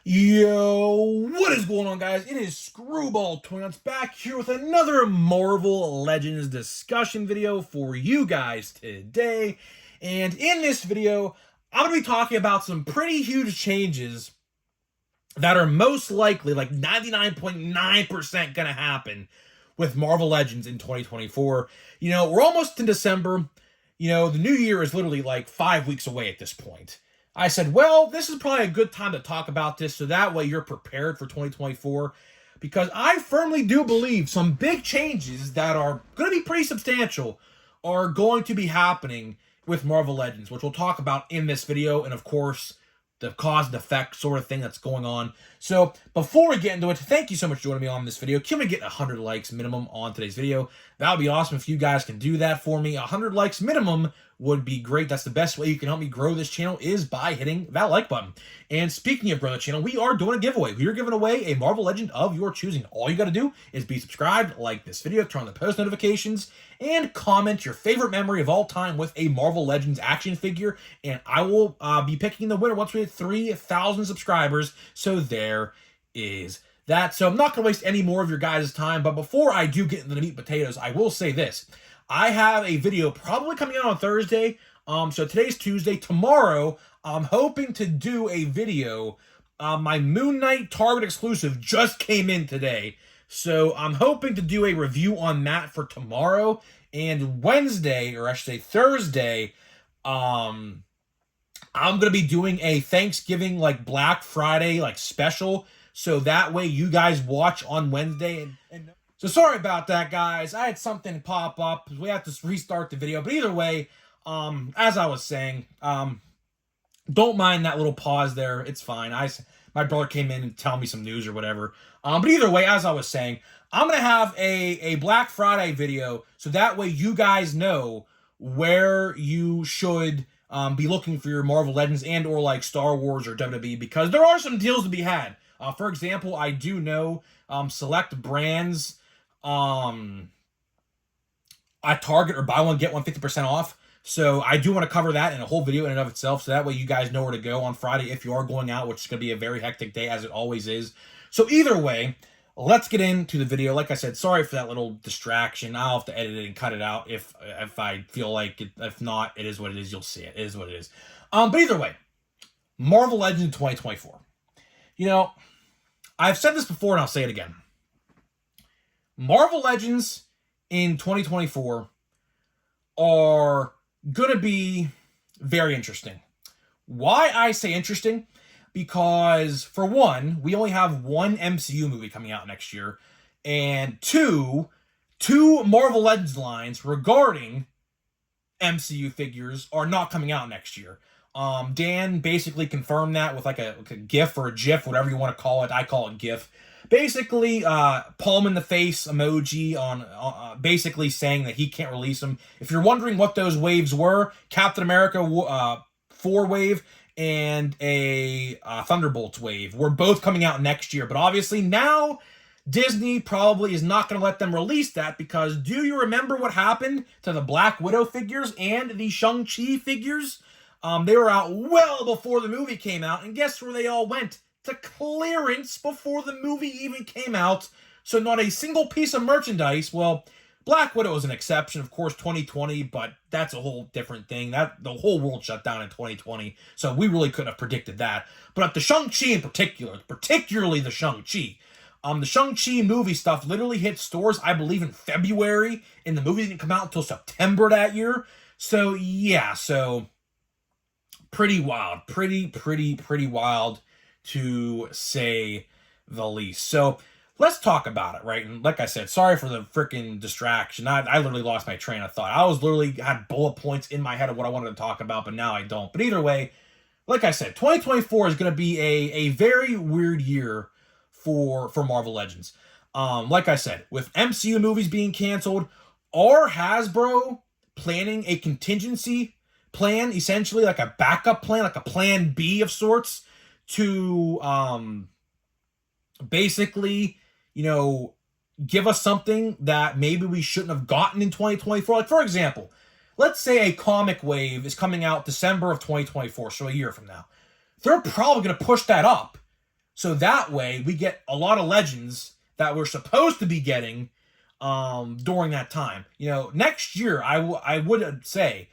Yo, what is going on, guys? It is Screwball Toy Hunts back here with another Marvel Legends discussion video for you guys today. And in this video, I'm going to be talking about some pretty huge changes that are most likely, like 99.9% going to happen with Marvel Legends in 2024. We're almost in December. The new year is literally like 5 weeks away at this point. I said, well, this is probably a good time to talk about this so that way you're prepared for 2024, because I firmly do believe some big changes that are going to be pretty substantial are going to be happening with Marvel Legends, which we'll talk about in this video, and of course, the cause and effect sort of thing that's going on. So before we get into it, thank you so much for joining me on this video. Can we get 100 likes minimum on today's video? That would be awesome if you guys can do that for me. 100 likes minimum would be great. That's the best way you can help me grow this channel, is by hitting that like button. And speaking of growing the channel, we are doing a giveaway. We are giving away a Marvel Legend of your choosing. All you got to do is be subscribed, like this video, turn on the post notifications, and comment your favorite memory of all time with a Marvel Legends action figure. And I will be picking the winner once we hit 3,000 subscribers. So there is that. So I'm not going to waste any more of your guys' time. But before I do get into the meat and potatoes, I will say this. I have a video probably coming out on Thursday. So today's Tuesday. Tomorrow, I'm hoping to do a video. My Moon Knight Target exclusive just came in today. So I'm hoping to do a review on that for tomorrow. And Wednesday, or I should say Thursday, I'm going to be doing a Thanksgiving, like Black Friday, like special. So that way you guys watch on Wednesday. So sorry about that, guys. I had something pop up. We have to restart the video. But either way, as I was saying, don't mind that little pause there. It's fine. My brother came in and tell me some news or whatever. But either way, as I was saying, I'm going to have a Black Friday video. So that way you guys know where you should be looking for your Marvel Legends and or like Star Wars or WWE, because there are some deals to be had. For example, I do know select brands at Target or buy one, get one 50% off. So I do want to cover that in a whole video in and of itself. So that way you guys know where to go on Friday if you are going out, which is going to be a very hectic day as it always is. So either way, let's get into the video. Like I said, sorry for that little distraction. I'll have to edit it and cut it out if I feel like it. If not, it is what it is. You'll see it. It is what it is. But either way, Marvel Legends in 2024. I've said this before and I'll say it again. Marvel Legends in 2024 are going to be very interesting. Why I say interesting? Because, for one, we only have one MCU movie coming out next year, and two Marvel Legends lines regarding MCU figures are not coming out next year. Dan basically confirmed that with like a GIF or a GIF, whatever you want to call it. I call it GIF. Basically, palm in the face emoji on basically saying that he can't release them. If you're wondering what those waves were, Captain America 4 wave and a Thunderbolts wave were both coming out next year. But obviously now Disney probably is not going to let them release that, because do you remember what happened to the Black Widow figures and the Shang-Chi figures? They were out well before the movie came out, and guess where they all went? To clearance before the movie even came out. So not a single piece of merchandise. Well, Black Widow is an exception, of course, 2020, but that's a whole different thing. The whole world shut down in 2020, so we really couldn't have predicted that. But at the Shang-Chi in particular, particularly the Shang-Chi, the Shang-Chi movie stuff literally hit stores, I believe, in February, and the movie didn't come out until September that year. So yeah, pretty wild, pretty wild, to say the least. So let's talk about it, right? And like I said, sorry for the freaking distraction. I literally lost my train of thought. I was literally had bullet points in my head of what I wanted to talk about, but now I don't. But either way, like I said, 2024 is going to be a very weird year for Marvel Legends. Like I said, with MCU movies being canceled, are Hasbro planning a contingency plan, essentially like a backup plan, like a plan B of sorts, to basically, give us something that maybe we shouldn't have gotten in 2024. Like, for example, let's say a comic wave is coming out December of 2024, so a year from now. They're probably going to push that up So that way we get a lot of legends that we're supposed to be getting during that time. You know, next year I would say,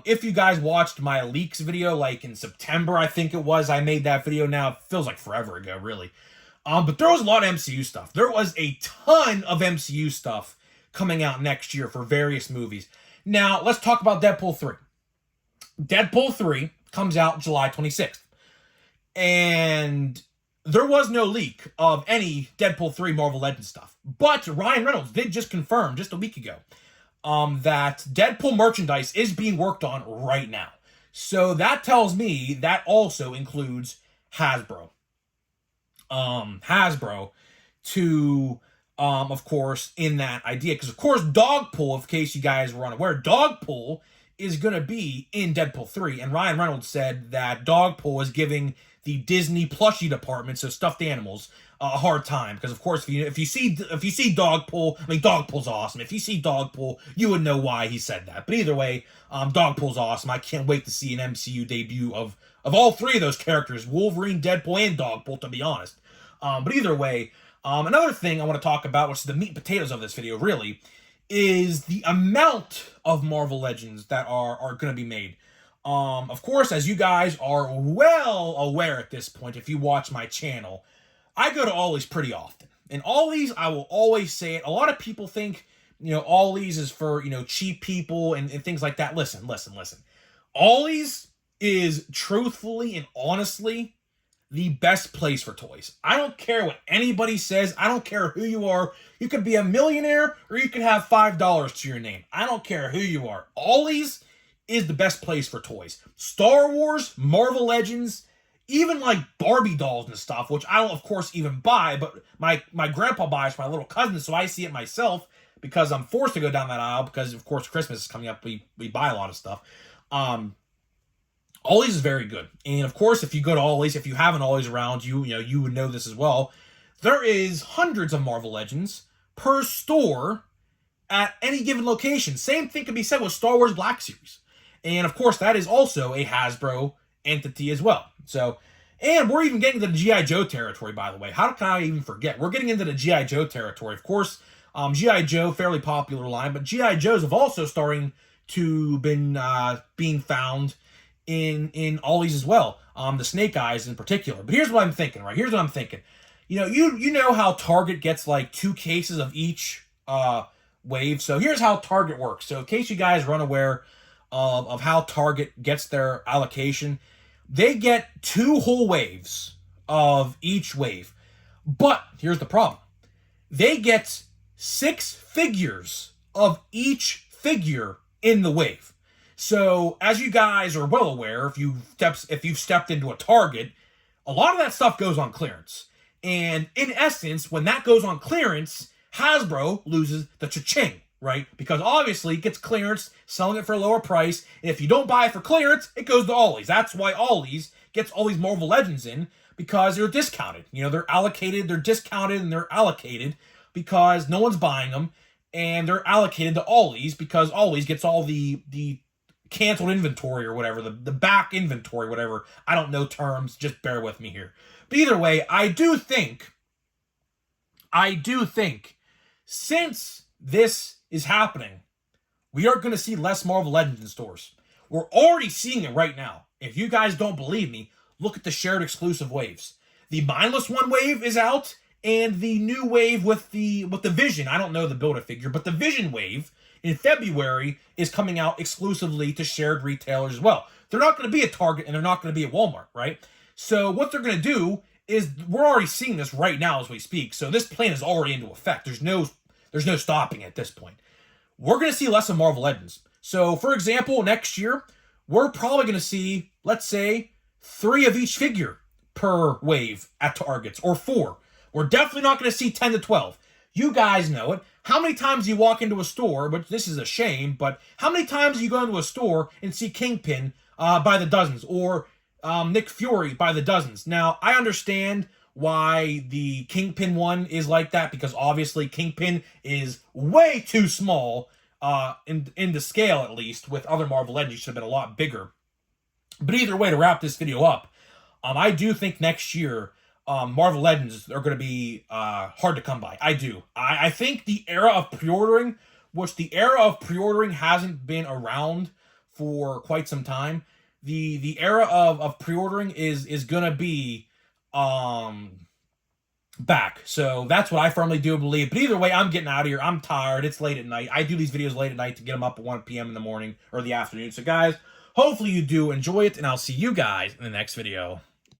if you guys watched my leaks video, like in September, I think it was, I made that video. Now it feels like forever ago, really. But there was a lot of MCU stuff. There was a ton of MCU stuff coming out next year for various movies. Now let's talk about Deadpool 3. Deadpool 3 comes out July 26th. And there was no leak of any Deadpool 3 Marvel Legends stuff. But Ryan Reynolds did just confirm just a week ago that Deadpool merchandise is being worked on right now. So that tells me that also includes Hasbro. Hasbro to, of course, in that idea. Because, of course, Dogpool, in case you guys were unaware, Dogpool is going to be in Deadpool 3. And Ryan Reynolds said that Dogpool is giving the Disney plushie department, so stuffed animals, a hard time. Because, of course, if you see Dogpool, I mean, Dogpool's awesome. If you see Dogpool, you would know why he said that. But either way, Dogpool's awesome. I can't wait to see an MCU debut of all three of those characters, Wolverine, Deadpool, and Dogpool, to be honest. But either way, another thing I want to talk about, which is the meat and potatoes of this video, really, is the amount of Marvel Legends that are going to be made. Of course, as you guys are well aware at this point, if you watch my channel, I go to Ollie's pretty often. And Ollie's, I will always say it, a lot of people think, you know, Ollie's is for, you know, cheap people and things like that. Listen. Ollie's is truthfully and honestly the best place for toys. I don't care what anybody says. I don't care who you are. You could be a millionaire or you could have $5 to your name. I don't care who you are. Ollie's is the best place for toys. Star Wars, Marvel Legends, even like Barbie dolls and stuff, which I don't, of course, even buy, but my grandpa buys for my little cousin, so I see it myself because I'm forced to go down that aisle because, of course, Christmas is coming up. We buy a lot of stuff. Ollie's is very good. And, of course, if you go to Ollie's, if you have an Ollie's around you, you would know this as well. There is hundreds of Marvel Legends per store at any given location. Same thing can be said with Star Wars Black Series. And, of course, that is also a Hasbro entity as well. So, and we're even getting into the G.I. Joe territory, by the way. How can I even forget? We're getting into the G.I. Joe territory. Of course, G.I. Joe, fairly popular line, but G.I. Joes have also starting to been being found in Ollie's as well. The Snake Eyes in particular. But here's what I'm thinking, right? Here's what I'm thinking. You know, you know how Target gets like 2 cases of each wave. So here's how Target works. So in case you guys are unaware of how Target gets their allocation, they get 2 whole waves of each wave. But here's the problem. They get 6 figures of each figure in the wave. So as you guys are well aware, if you've stepped into a Target, a lot of that stuff goes on clearance. And in essence, when that goes on clearance, Hasbro loses the cha-ching, right? Because obviously it gets clearance, selling it for a lower price. And if you don't buy it for clearance, it goes to Ollie's. That's why Ollie's gets all these Marvel Legends in, because they're discounted. You know, they're allocated, they're discounted, and they're allocated because no one's buying them. And they're allocated to Ollie's because Ollie's gets all the canceled inventory or whatever, the back inventory, whatever. I don't know terms, just bear with me here. But either way, I do think since this is happening, we are going to see less Marvel Legends in stores. We're already seeing it right now. If you guys don't believe me, look at the shared exclusive waves. The Mindless One wave is out, and the new wave with the Vision, I don't know the Build-A-Figure, but the Vision wave in February is coming out exclusively to shared retailers as well. They're not going to be at Target and they're not going to be at Walmart, right? So what they're going to do is, we're already seeing this right now as we speak. So this plan is already into effect. There's no stopping it at this point. We're going to see less of Marvel Legends. So for example, next year, we're probably going to see, let's say, 3 of each figure per wave at Targets, or 4. We're definitely not going to see 10 to 12. You guys know it. How many times do you walk into a store, but this is a shame, but how many times do you go into a store and see Kingpin by the dozens, or Nick Fury by the dozens? Now, I understand why the Kingpin one is like that, because obviously Kingpin is way too small in the scale, at least. With other Marvel Legends, he should have been a lot bigger. But either way, to wrap this video up, I do think next year Marvel Legends are going to be hard to come by. I do. I think the era of pre-ordering, which the era of pre-ordering hasn't been around for quite some time. The era of pre-ordering is going to be back. So that's what I firmly do believe. But either way, I'm getting out of here. I'm tired. It's late at night. I do these videos late at night to get them up at 1 p.m. in the morning or the afternoon. So guys, hopefully you do enjoy it, and I'll see you guys in the next video.